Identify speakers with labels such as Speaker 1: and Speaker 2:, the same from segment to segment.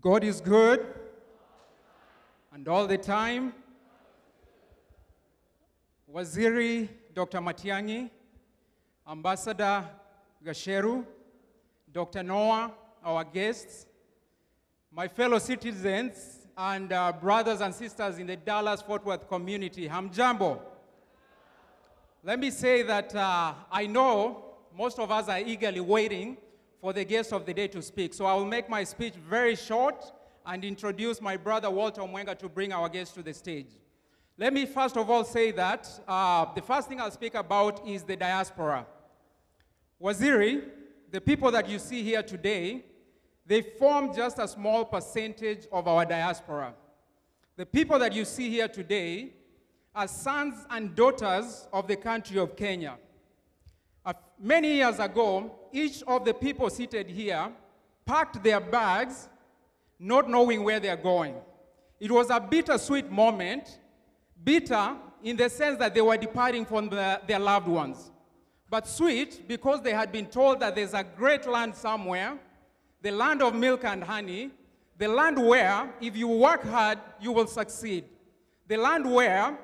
Speaker 1: God is good, and all the time. Waziri Dr. Matiangi, Ambassador Gasheru, Dr. Noah, our guests, my fellow citizens, and brothers and sisters in the Dallas-Fort Worth community, Hamjambo. Let me say that I know most of us are eagerly waiting for the guest of the day to speak. So I will make my speech very short and introduce my brother Walter Mwenga to bring our guest to the stage. Let me first of all say that the first thing I'll speak about is the diaspora. Waziri, the people that you see here today, they form just a small percentage of our diaspora. The people that you see here today are sons and daughters of the country of Kenya. Many years ago, each of the people seated here packed their bags, not knowing where they're going. It was a bittersweet moment, bitter in the sense that they were departing from their loved ones, but sweet because they had been told that there's a great land somewhere, the land of milk and honey, the land where, if you work hard, you will succeed. The land where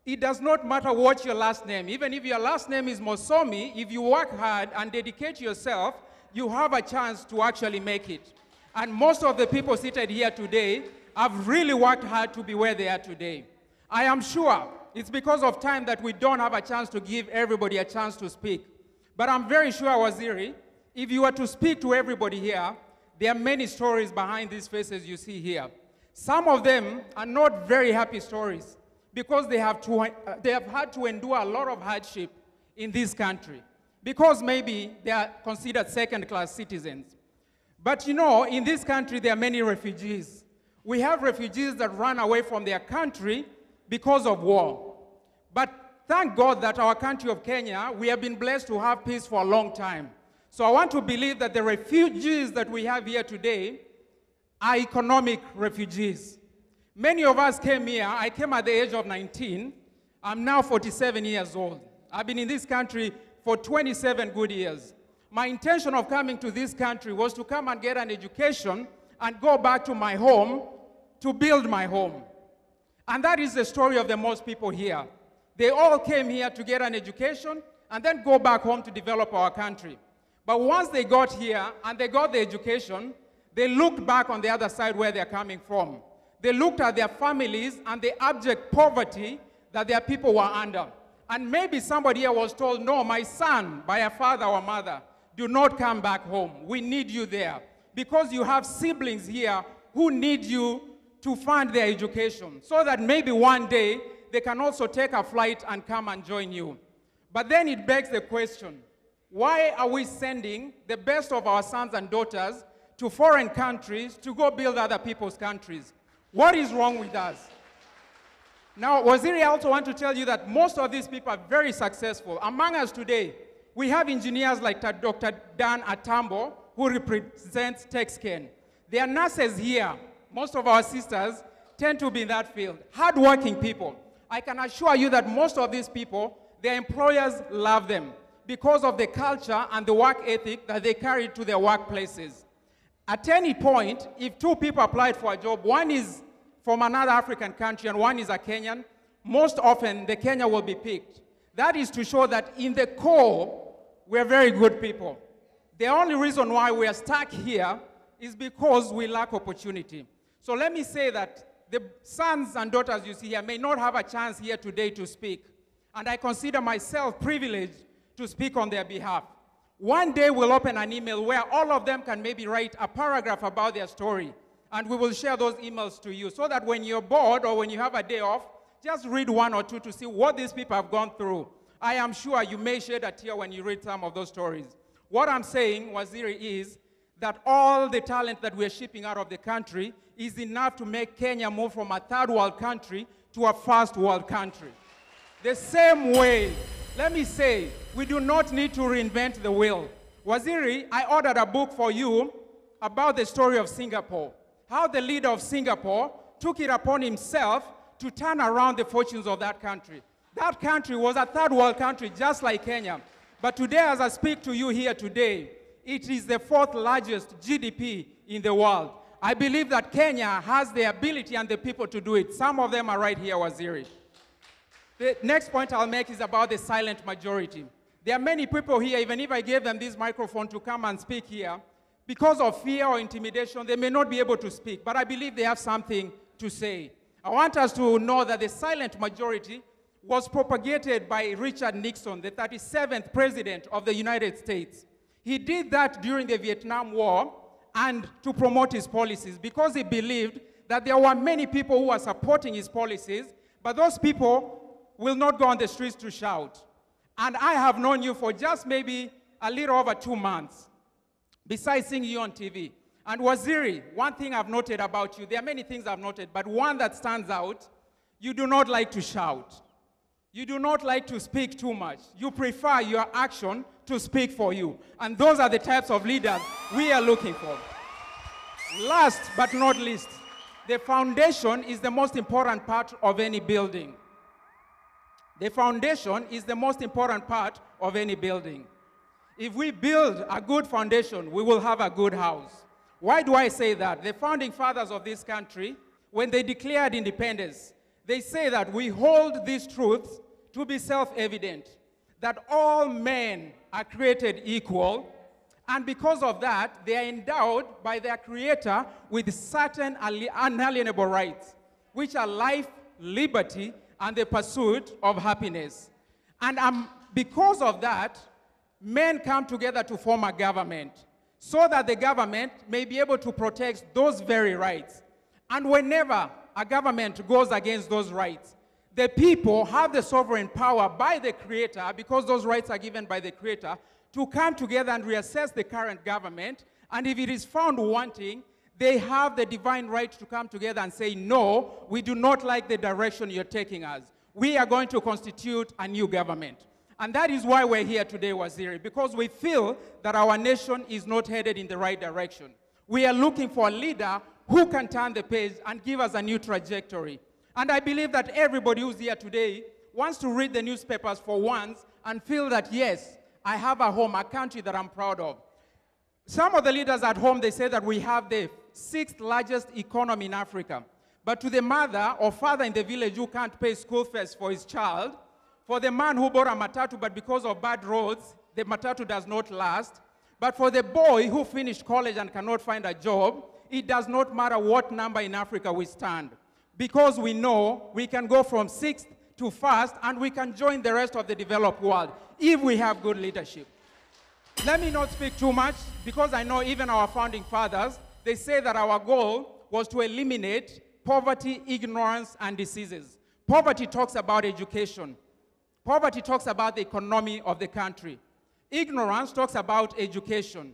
Speaker 1: it does not matter what your last name. Even if your last name is Mosomi, if you work hard and dedicate yourself, you have a chance to actually make it. And most of the people seated here today have really worked hard to be where they are today. I am sure it's because of time that we don't have a chance to give everybody a chance to speak. But I'm very sure, Waziri, if you were to speak to everybody here, there are many stories behind these faces you see here. Some of them are not very happy stories because they have had to endure a lot of hardship in this country because maybe they are considered second-class citizens. But you know, in this country, there are many refugees. We have refugees that run away from their country because of war. But thank God that our country of Kenya, we have been blessed to have peace for a long time. So I want to believe that the refugees that we have here today are economic refugees. Many of us came here. I came at the age of 19. I'm now 47 years old. I've been in this country for 27 good years. My intention of coming to this country was to come and get an education and go back to my home to build my home. And that is the story of the most people here. They all came here to get an education and then go back home to develop our country. But once they got here and they got the education, they looked back on the other side where they're coming from. They looked at their families and the abject poverty that their people were under. And maybe somebody here was told, no, my son, by a father or mother, do not come back home. We need you there. Because you have siblings here who need you to fund their education so that maybe one day they can also take a flight and come and join you. But then it begs the question, why are we sending the best of our sons and daughters to foreign countries to go build other people's countries? What is wrong with us? Now, Waziri, I also want to tell you that most of these people are very successful. Among us today, we have engineers like Dr. Dan Atambo, who represents TechScan. There are nurses here. Most of our sisters tend to be in that field. Hardworking people. I can assure you that most of these people, their employers love them because of the culture and the work ethic that they carry to their workplaces. At any point, if two people applied for a job, one is from another African country and one is a Kenyan, most often the Kenyan will be picked. That is to show that in the core, we're very good people. The only reason why we are stuck here is because we lack opportunity. So let me say that the sons and daughters you see here may not have a chance here today to speak. And I consider myself privileged to speak on their behalf. One day we'll open an email where all of them can maybe write a paragraph about their story. And we will share those emails to you so that when you're bored or when you have a day off, just read one or two to see what these people have gone through. I am sure you may shed a tear when you read some of those stories. What I'm saying, Waziri, is that all the talent that we're shipping out of the country is enough to make Kenya move from a third world country to a first world country. The same way, let me say, we do not need to reinvent the wheel. Waziri, I ordered a book for you about the story of Singapore. How the leader of Singapore took it upon himself to turn around the fortunes of that country. That country was a third world country just like Kenya. But today, as I speak to you here today, it is the fourth largest GDP in the world. I believe that Kenya has the ability and the people to do it. Some of them are right here, Waziri. The next point I'll make is about the silent majority. There are many people here, even if I gave them this microphone to come and speak here, because of fear or intimidation, they may not be able to speak, but I believe they have something to say. I want us to know that the silent majority was propagated by Richard Nixon, the 37th president of the United States. He did that during the Vietnam War and to promote his policies because he believed that there were many people who were supporting his policies, but those people will not go on the streets to shout. And I have known you for just maybe a little over 2 months, besides seeing you on TV. And Waziri, one thing I've noted about you, there are many things I've noted, but one that stands out, you do not like to shout. You do not like to speak too much. You prefer your action to speak for you. And those are the types of leaders we are looking for. Last but not least, the foundation is the most important part of any building. The foundation is the most important part of any building. If we build a good foundation, we will have a good house. Why do I say that? The founding fathers of this country, when they declared independence, they say that we hold these truths to be self-evident, that all men are created equal, and because of that, they are endowed by their Creator with certain unalienable rights, which are life, liberty, and the pursuit of happiness. And because of that, men come together to form a government so that the government may be able to protect those very rights. And whenever a government goes against those rights, the people have the sovereign power by the Creator, because those rights are given by the Creator, to come together and reassess the current government. And if it is found wanting, they have the divine right to come together and say, no, we do not like the direction you're taking us. We are going to constitute a new government. And that is why we're here today, Waziri, because we feel that our nation is not headed in the right direction. We are looking for a leader who can turn the page and give us a new trajectory. And I believe that everybody who's here today wants to read the newspapers for once and feel that, yes, I have a home, a country that I'm proud of. Some of the leaders at home, they say that we have the 6th largest economy in Africa. But to the mother or father in the village who can't pay school fees for his child, for the man who bought a matatu, but because of bad roads, the matatu does not last. But for the boy who finished college and cannot find a job, it does not matter what number in Africa we stand. Because we know we can go from 6th to 1st, and we can join the rest of the developed world if we have good leadership. Let me not speak too much, because I know even our founding fathers, they say that our goal was to eliminate poverty, ignorance, and diseases. Poverty talks about education. Poverty talks about the economy of the country. Ignorance talks about education.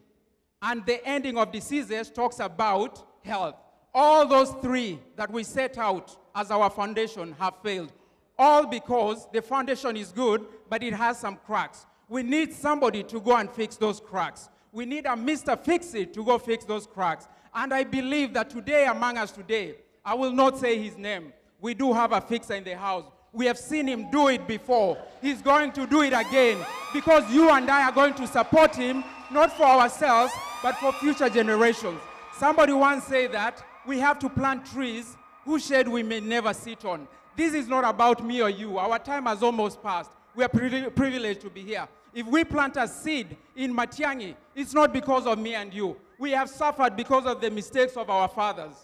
Speaker 1: And the ending of diseases talks about health. All those three that we set out as our foundation have failed. All because the foundation is good, but it has some cracks. We need somebody to go and fix those cracks. We need a Mr. Fix-It to go fix those cracks. And I believe that today, among us today, I will not say his name. We do have a fixer in the house. We have seen him do it before. He's going to do it again, because you and I are going to support him, not for ourselves, but for future generations. Somebody once said that we have to plant trees whose shade we may never sit on. This is not about me or you. Our time has almost passed. We are privileged to be here. If we plant a seed in Matiangi, it's not because of me and you. We have suffered because of the mistakes of our fathers.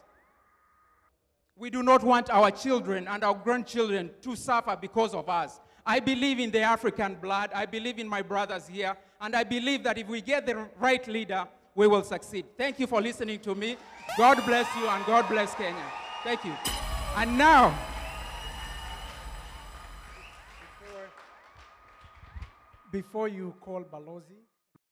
Speaker 1: We do not want our children and our grandchildren to suffer because of us. I believe in the African blood. I believe in my brothers here. And I believe that if we get the right leader, we will succeed. Thank you for listening to me. God bless you, and God bless Kenya. Thank you. And now,
Speaker 2: before you call Balozi,